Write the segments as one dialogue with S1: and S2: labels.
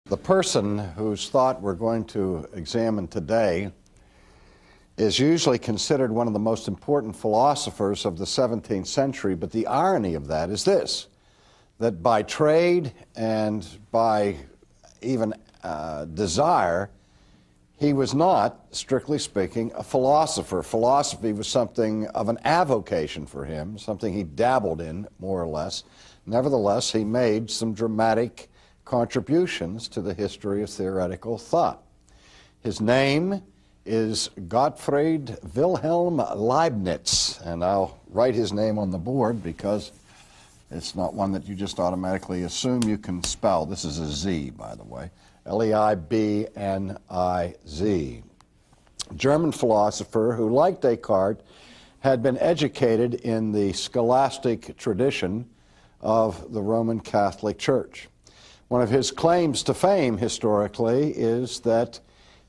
S1: The person whose thought we're going to examine today is usually considered one of the most important philosophers of the 17th century, but the irony of that is this, that by trade and by even desire, he was not, strictly speaking, a philosopher. Philosophy was something of an avocation for him, something he dabbled in, more or less. Nevertheless, he made some dramatic contributions to the history of theoretical thought. His name is Gottfried Wilhelm Leibniz, and I'll write his name on the board because it's not one that you just automatically assume you can spell. This is a Z, by the way. Leibniz. German philosopher who, like Descartes, had been educated in the scholastic tradition of the Roman Catholic Church. One of his claims to fame historically is that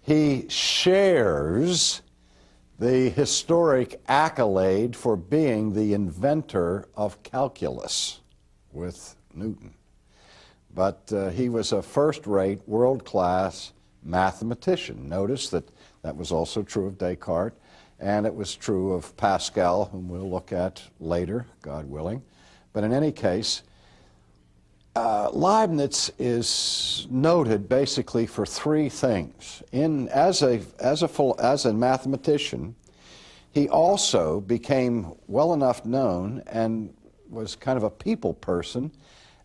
S1: he shares the historic accolade for being the inventor of calculus with Newton. But he was a first-rate, world-class mathematician. Notice that that was also true of Descartes, and it was true of Pascal, whom we'll look at later, God willing. But in any case, Leibniz is noted basically for three things. As a mathematician, he also became well enough known and was kind of a people person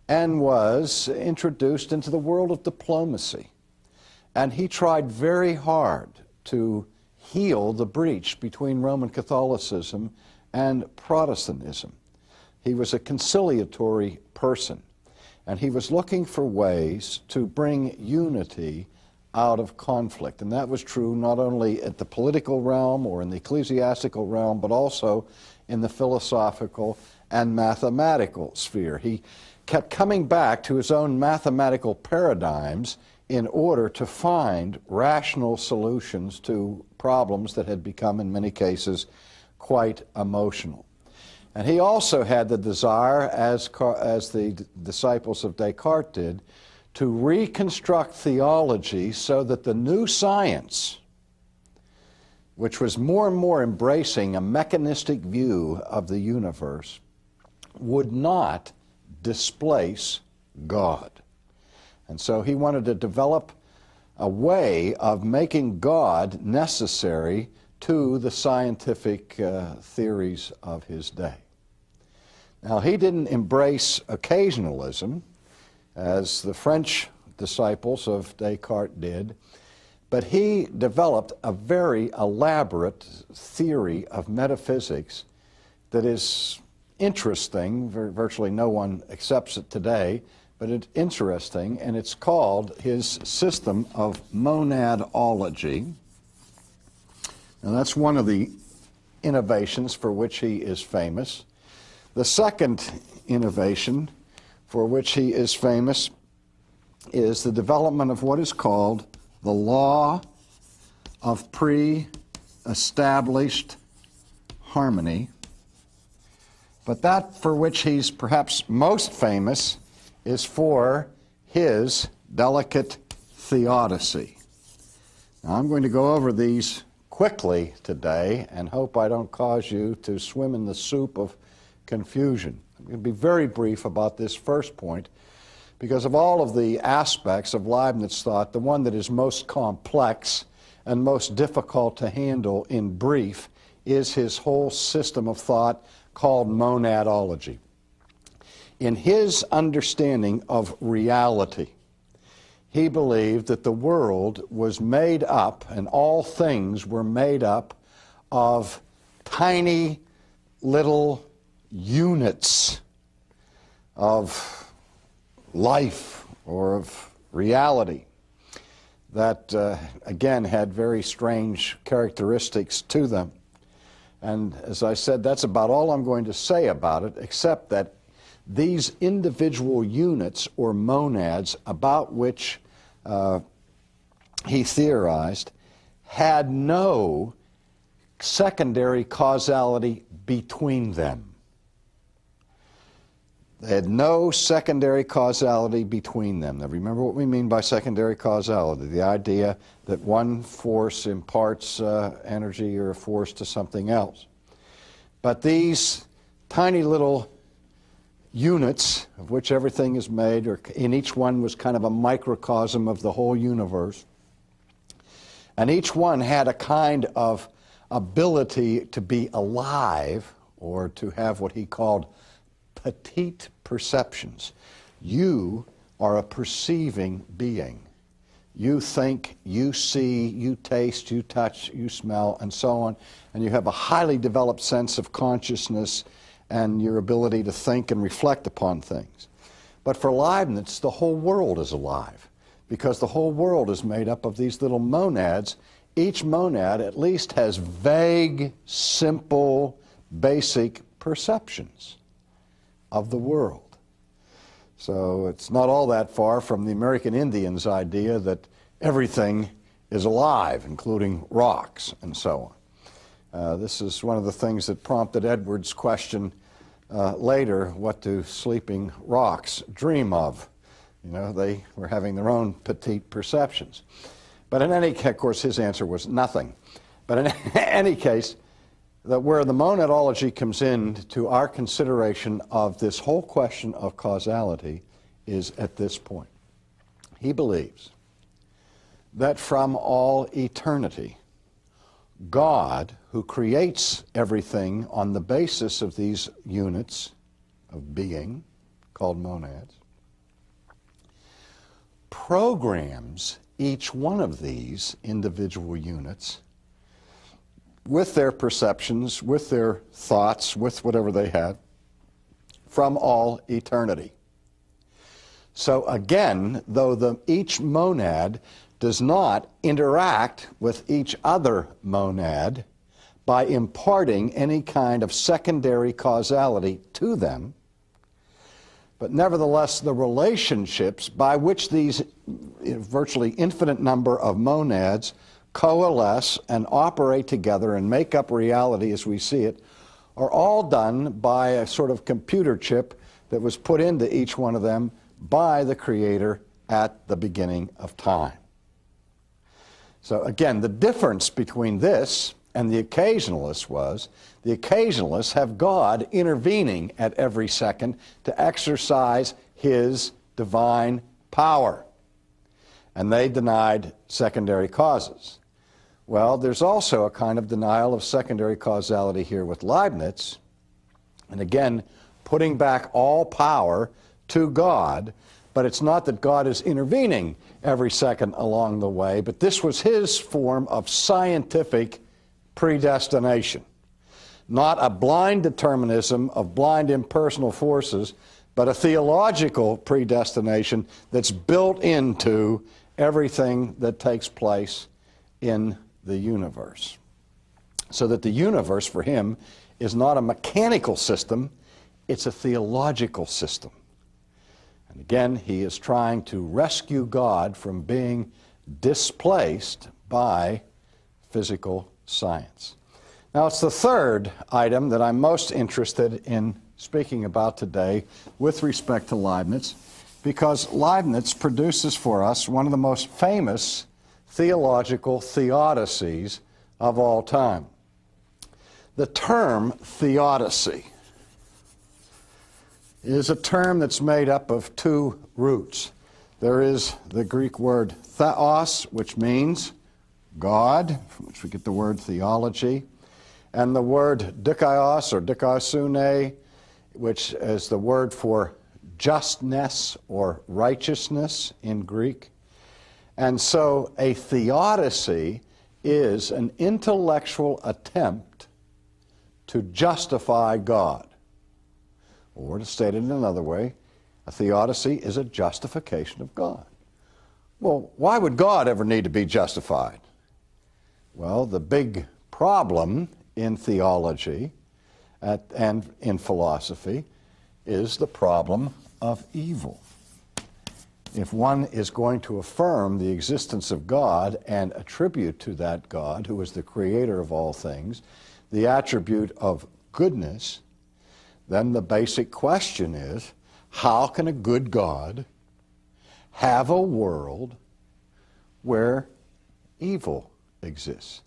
S1: and was introduced into the world of diplomacy. And he tried very hard to heal the breach between Roman Catholicism and Protestantism. He was a conciliatory person, and he was looking for ways to bring unity out of conflict. And that was true not only at the political realm or in the ecclesiastical realm, but also in the philosophical and mathematical sphere. He kept coming back to his own mathematical paradigms in order to find rational solutions to problems that had become, in many cases, quite emotional. And he also had the desire, as the disciples of Descartes did, to reconstruct theology so that the new science, which was more and more embracing a mechanistic view of the universe, would not displace God. And so he wanted to develop a way of making God necessary to the scientific theories of his day. Now, he didn't embrace occasionalism, as the French disciples of Descartes did, but he developed a very elaborate theory of metaphysics that is interesting. Virtually no one accepts it today, but it's interesting, and it's called his system of monadology. Now, that's one of the innovations for which he is famous. The second innovation for which he is famous is the development of what is called the law of pre-established harmony. But that for which he's perhaps most famous is for his delicate theodicy. Now, I'm going to go over these quickly today and hope I don't cause you to swim in the soup of confusion. I'm going to be very brief about this first point because of all of the aspects of Leibniz thought, the one that is most complex and most difficult to handle in brief is his whole system of thought called monadology. In his understanding of reality, he believed that the world was made up, and all things were made up of tiny little units of life or of reality that, again, had very strange characteristics to them. And as I said, that's about all I'm going to say about it, except that these individual units or monads about which he theorized had no secondary causality between them. They had no secondary causality between them. Now remember what we mean by secondary causality, the idea that one force imparts energy or a force to something else. But these tiny little units of which everything is made, or in each one was kind of a microcosm of the whole universe, and each one had a kind of ability to be alive, or to have what he called petite perceptions. You are a perceiving being. You think, you see, you taste, you touch, you smell, and so on, and you have a highly developed sense of consciousness and your ability to think and reflect upon things. But for Leibniz, the whole world is alive, because the whole world is made up of these little monads. Each monad at least has vague, simple, basic perceptions of the world. So it's not all that far from the American Indians' idea that everything is alive, including rocks and so on. This is one of the things that prompted Edwards' question later, what do sleeping rocks dream of? You know, they were having their own petite perceptions. But in any case, of course, his answer was nothing. But in any case, that where the monadology comes in to our consideration of this whole question of causality is at this point. He believes that from all eternity, God, who creates everything on the basis of these units of being, called monads, programs each one of these individual units with their perceptions, with their thoughts, with whatever they had, from all eternity. So again, though each monad does not interact with each other monad by imparting any kind of secondary causality to them, but nevertheless the relationships by which these virtually infinite number of monads coalesce and operate together and make up reality as we see it are all done by a sort of computer chip that was put into each one of them by the Creator at the beginning of time. So again, the difference between this and the occasionalists was the occasionalists have God intervening at every second to exercise His divine power. And they denied secondary causes. Well, there's also a kind of denial of secondary causality here with Leibniz, and again, putting back all power to God, but it's not that God is intervening every second along the way, but this was his form of scientific predestination. Not a blind determinism of blind impersonal forces, but a theological predestination that's built into everything that takes place in the universe. So that the universe for him is not a mechanical system, it's a theological system. And again, he is trying to rescue God from being displaced by physical science. Now, it's the third item that I'm most interested in speaking about today with respect to Leibniz, because Leibniz produces for us one of the most famous theological theodicies of all time. The term theodicy is a term that's made up of two roots. There is the Greek word theos, which means God, from which we get the word theology, and the word dikaios or dikaisune, which is the word for justness or righteousness in Greek. And so a theodicy is an intellectual attempt to justify God. Or to state it in another way, a theodicy is a justification of God. Well, why would God ever need to be justified? Well, the big problem in theology and in philosophy is the problem of evil. If one is going to affirm the existence of God and attribute to that God, who is the creator of all things, the attribute of goodness, then the basic question is, how can a good God have a world where evil exists?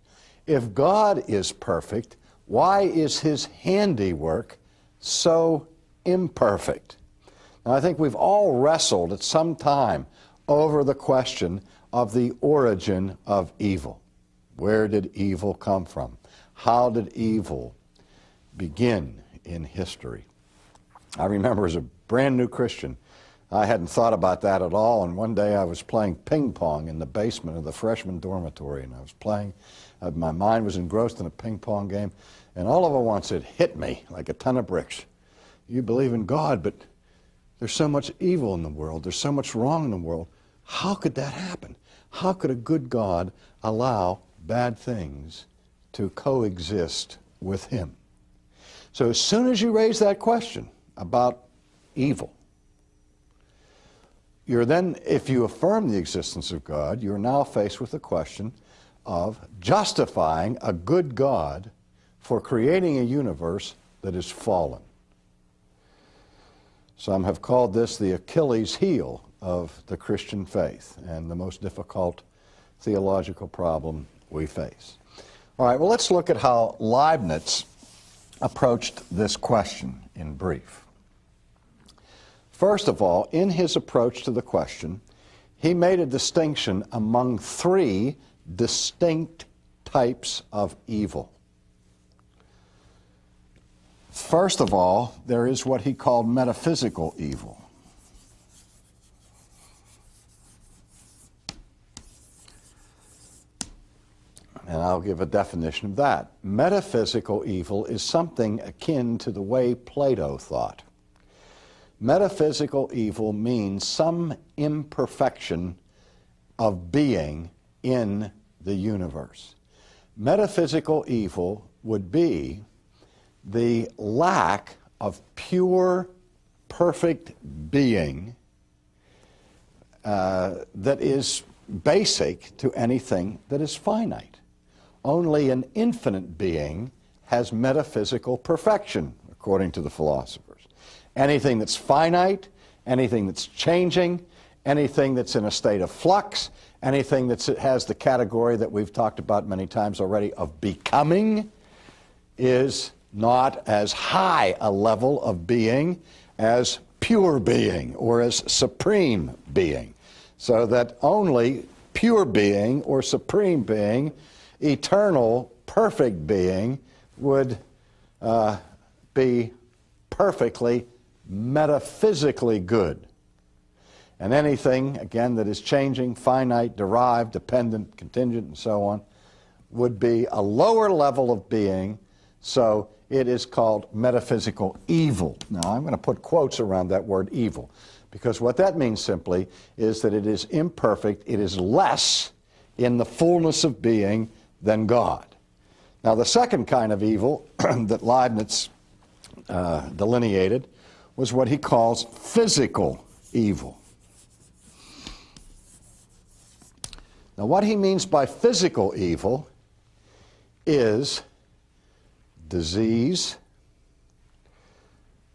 S1: If God is perfect, why is his handiwork so imperfect? Now, I think we've all wrestled at some time over the question of the origin of evil. Where did evil come from? How did evil begin in history? I remember as a brand new Christian, I hadn't thought about that at all, and one day I was playing ping pong in the basement of the freshman dormitory, and I was playing, my mind was engrossed in a ping pong game, and all of at once it hit me like a ton of bricks. You believe in God, but there's so much evil in the world, there's so much wrong in the world. How could that happen? How could a good God allow bad things to coexist with him? So as soon as you raise that question about evil, you're then, if you affirm the existence of God, you're now faced with the question of justifying a good God for creating a universe that is fallen. Some have called this the Achilles heel of the Christian faith and the most difficult theological problem we face. All right, well, let's look at how Leibniz approached this question in brief. First of all, in his approach to the question, he made a distinction among three distinct types of evil. First of all, there is what he called metaphysical evil. And I'll give a definition of that. Metaphysical evil is something akin to the way Plato thought. Metaphysical evil means some imperfection of being in the universe. Metaphysical evil would be the lack of pure, perfect being that is basic to anything that is finite. Only an infinite being has metaphysical perfection, according to the philosophers. Anything that's finite, anything that's changing, anything that's in a state of flux, anything that has the category that we've talked about many times already of becoming, is not as high a level of being as pure being or as supreme being. So that only pure being or supreme being, eternal, perfect being, would be perfectly metaphysically good. And anything, again, that is changing, finite, derived, dependent, contingent, and so on, would be a lower level of being, so it is called metaphysical evil. Now, I'm going to put quotes around that word evil, because what that means simply is that it is imperfect, it is less in the fullness of being than God. Now, the second kind of evil that Leibniz delineated was what he calls physical evil. Now, what he means by physical evil is disease,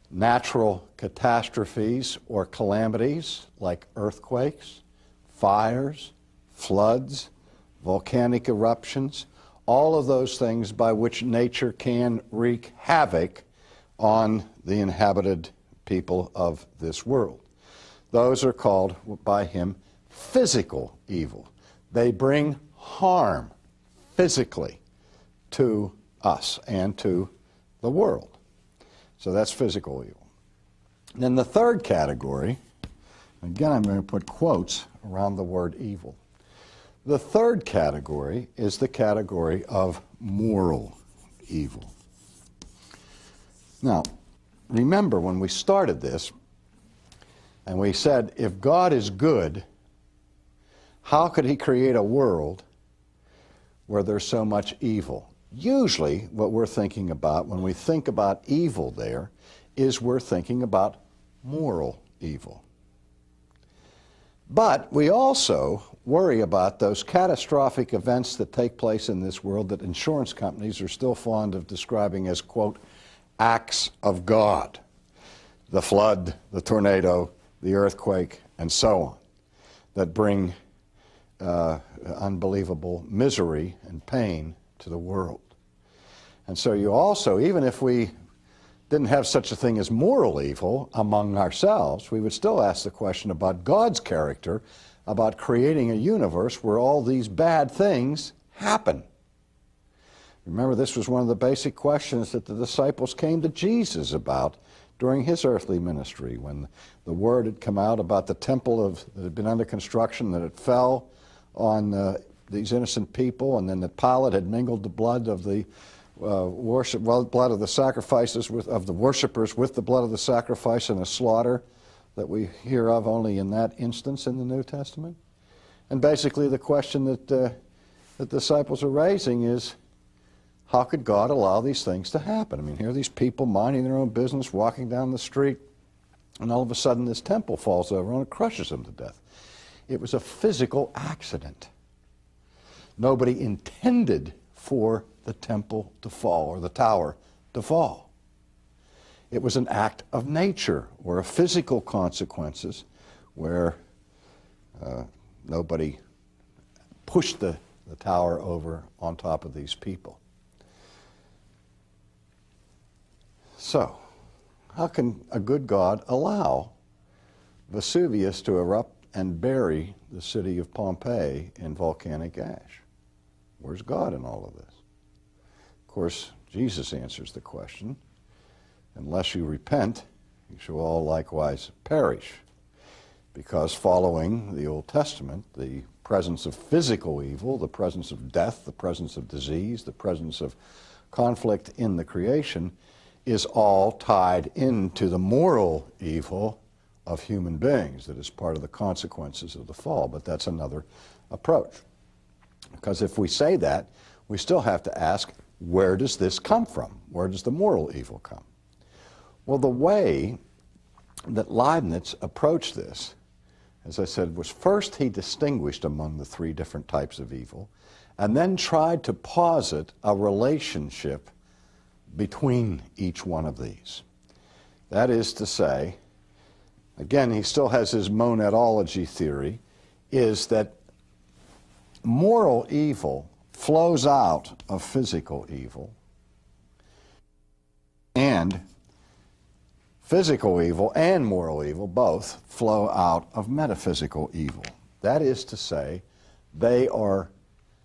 S1: natural catastrophes or calamities like earthquakes, fires, floods, volcanic eruptions, all of those things by which nature can wreak havoc on the inhabited people of this world. Those are called by him physical evil. They bring harm physically to us and to the world. So that's physical evil. And then the third category, again I'm going to put quotes around the word evil. The third category is the category of moral evil. Now, remember when we started this, and we said, if God is good, how could he create a world where there's so much evil? Usually, what we're thinking about when we think about evil there is we're thinking about moral evil. But we also worry about those catastrophic events that take place in this world that insurance companies are still fond of describing as, quote, acts of God. the flood, the tornado, the earthquake, and so on, that bring unbelievable misery and pain to the world. And so you also, even if we didn't have such a thing as moral evil among ourselves, we would still ask the question about God's character, about creating a universe where all these bad things happen. Remember, this was one of the basic questions that the disciples came to Jesus about during his earthly ministry, when the word had come out about the temple that had been under construction, that it fell on these innocent people, and then that Pilate had mingled the blood of the blood of the sacrifices of the worshipers with the blood of the sacrifice in a slaughter that we hear of only in that instance in the New Testament. And basically the question that the disciples are raising is, how could God allow these things to happen? I mean, here are these people minding their own business, walking down the street, and all of a sudden this temple falls over and it crushes them to death. It was a physical accident. Nobody intended for the temple to fall or the tower to fall. It was an act of nature or of physical consequences where nobody pushed the tower over on top of these people. So, how can a good God allow Vesuvius to erupt and bury the city of Pompeii in volcanic ash? Where's God in all of this? Of course, Jesus answers the question, unless you repent, you shall all likewise perish. Because following the Old Testament, the presence of physical evil, the presence of death, the presence of disease, the presence of conflict in the creation is all tied into the moral evil of human beings that is part of the consequences of the fall. But that's another approach. Because if we say that, we still have to ask, where does this come from? Where does the moral evil come? Well, the way that Leibniz approached this, as I said, was first he distinguished among the three different types of evil, and then tried to posit a relationship between each one of these. That is to say, again, he still has his monadology theory, is that moral evil flows out of physical evil, and physical evil and moral evil both flow out of metaphysical evil. That is to say, they are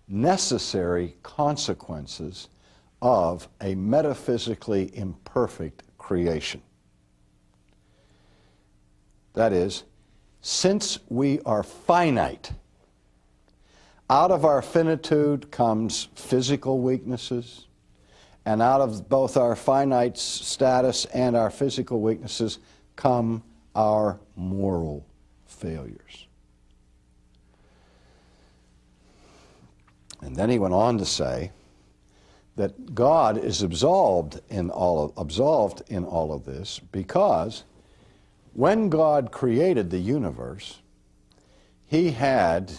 S1: necessary consequences of a metaphysically imperfect creation. That is, since we are finite, out of our finitude comes physical weaknesses, and out of both our finite status and our physical weaknesses come our moral failures. And then he went on to say that God is absolved in all of this because when God created the universe, he had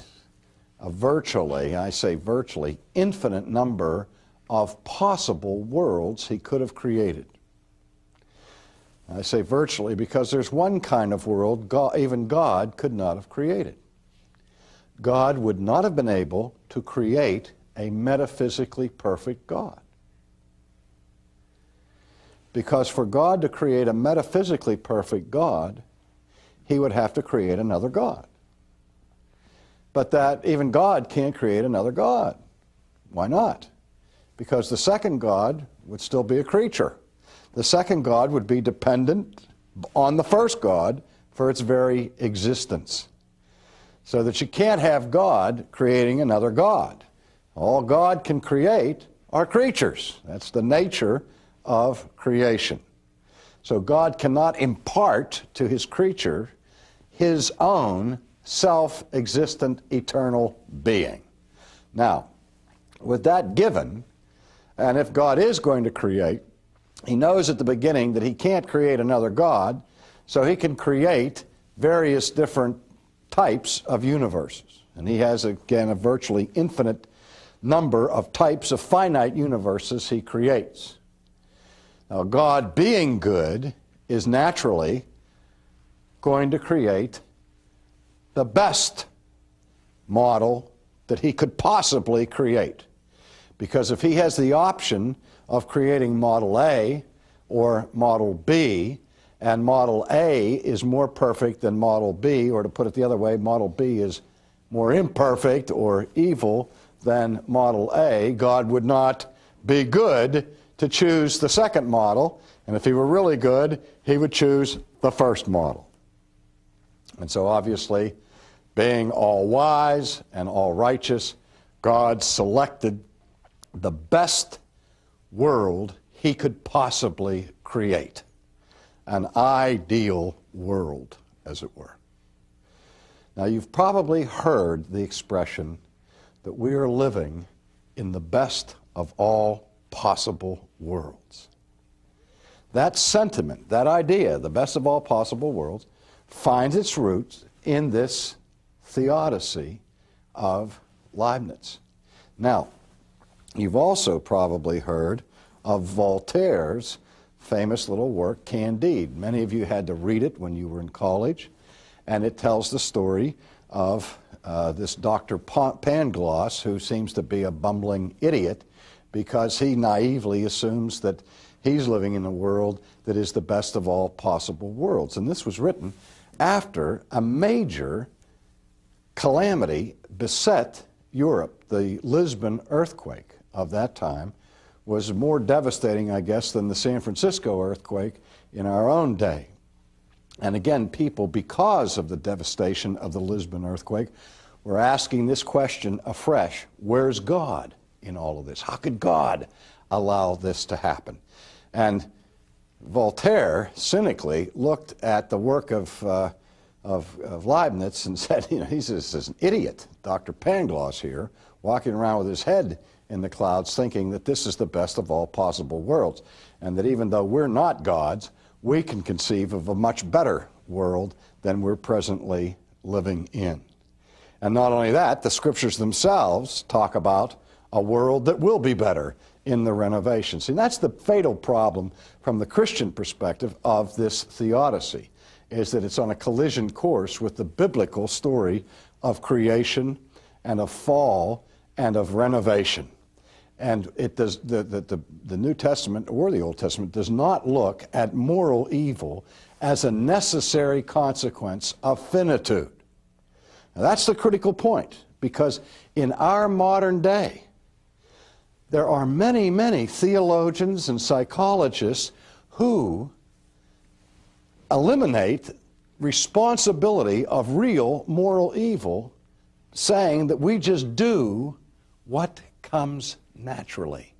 S1: a virtually, I say virtually, infinite number of possible worlds he could have created. I say virtually because there's one kind of world even God could not have created. God would not have been able to create a metaphysically perfect God. Because for God to create a metaphysically perfect God, he would have to create another God. But that even God can't create another God. Why not? Because the second God would still be a creature. The second God would be dependent on the first God for its very existence. So that you can't have God creating another God. All God can create are creatures. That's the nature of creation. So God cannot impart to his creature his own self-existent eternal being. Now, with that given, and if God is going to create, he knows at the beginning that he can't create another God, so he can create various different types of universes. And he has, again, a virtually infinite number of types of finite universes he creates. Now, God being good is naturally going to create the best model that he could possibly create. Because if he has the option of creating Model A or Model B, and Model A is more perfect than Model B, or to put it the other way, Model B is more imperfect or evil than Model A, God would not be good to choose the second model, and if he were really good, he would choose the first model. And so obviously, being all wise and all righteous, God selected the best world he could possibly create. An ideal world, as it were. Now, you've probably heard the expression that we are living in the best of all possible worlds. That sentiment, that idea, the best of all possible worlds, finds its roots in this theodicy of Leibniz. Now, you've also probably heard of Voltaire's famous little work, Candide. Many of you had to read it when you were in college, and it tells the story of this Dr. Pangloss, who seems to be a bumbling idiot because he naively assumes that he's living in a world that is the best of all possible worlds. And this was written after a major calamity beset Europe. The Lisbon earthquake of that time was more devastating, I guess, than the San Francisco earthquake in our own day. And again, people, because of the devastation of the Lisbon earthquake, were asking this question afresh: where's God in all of this? How could God allow this to happen? And Voltaire cynically looked at the work of Leibniz and said, he's just an idiot, Dr. Pangloss here, walking around with his head in the clouds thinking that this is the best of all possible worlds, and that even though we're not gods, we can conceive of a much better world than we're presently living in. And not only that, the scriptures themselves talk about a world that will be better in the renovation. See, that's the fatal problem from the Christian perspective of this theodicy, is that it's on a collision course with the biblical story of creation and of fall and of renovation. And it does, the New Testament or the Old Testament does not look at moral evil as a necessary consequence of finitude. Now, that's the critical point, because in our modern day, there are many, many theologians and psychologists who eliminate responsibility of real moral evil, saying that we just do what comes naturally,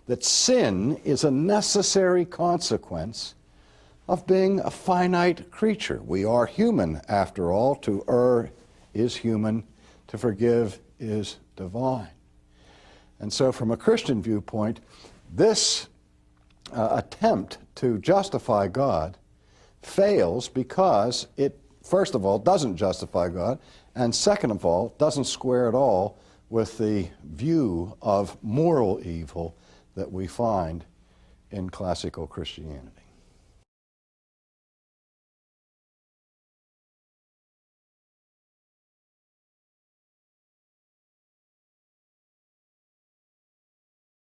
S1: that sin is a necessary consequence of being a finite creature. We are human, after all. To err is human, to forgive is divine. And so from a Christian viewpoint, this attempt to justify God fails because it, first of all, doesn't justify God, and second of all, doesn't square at all with the view of moral evil that we find in classical Christianity.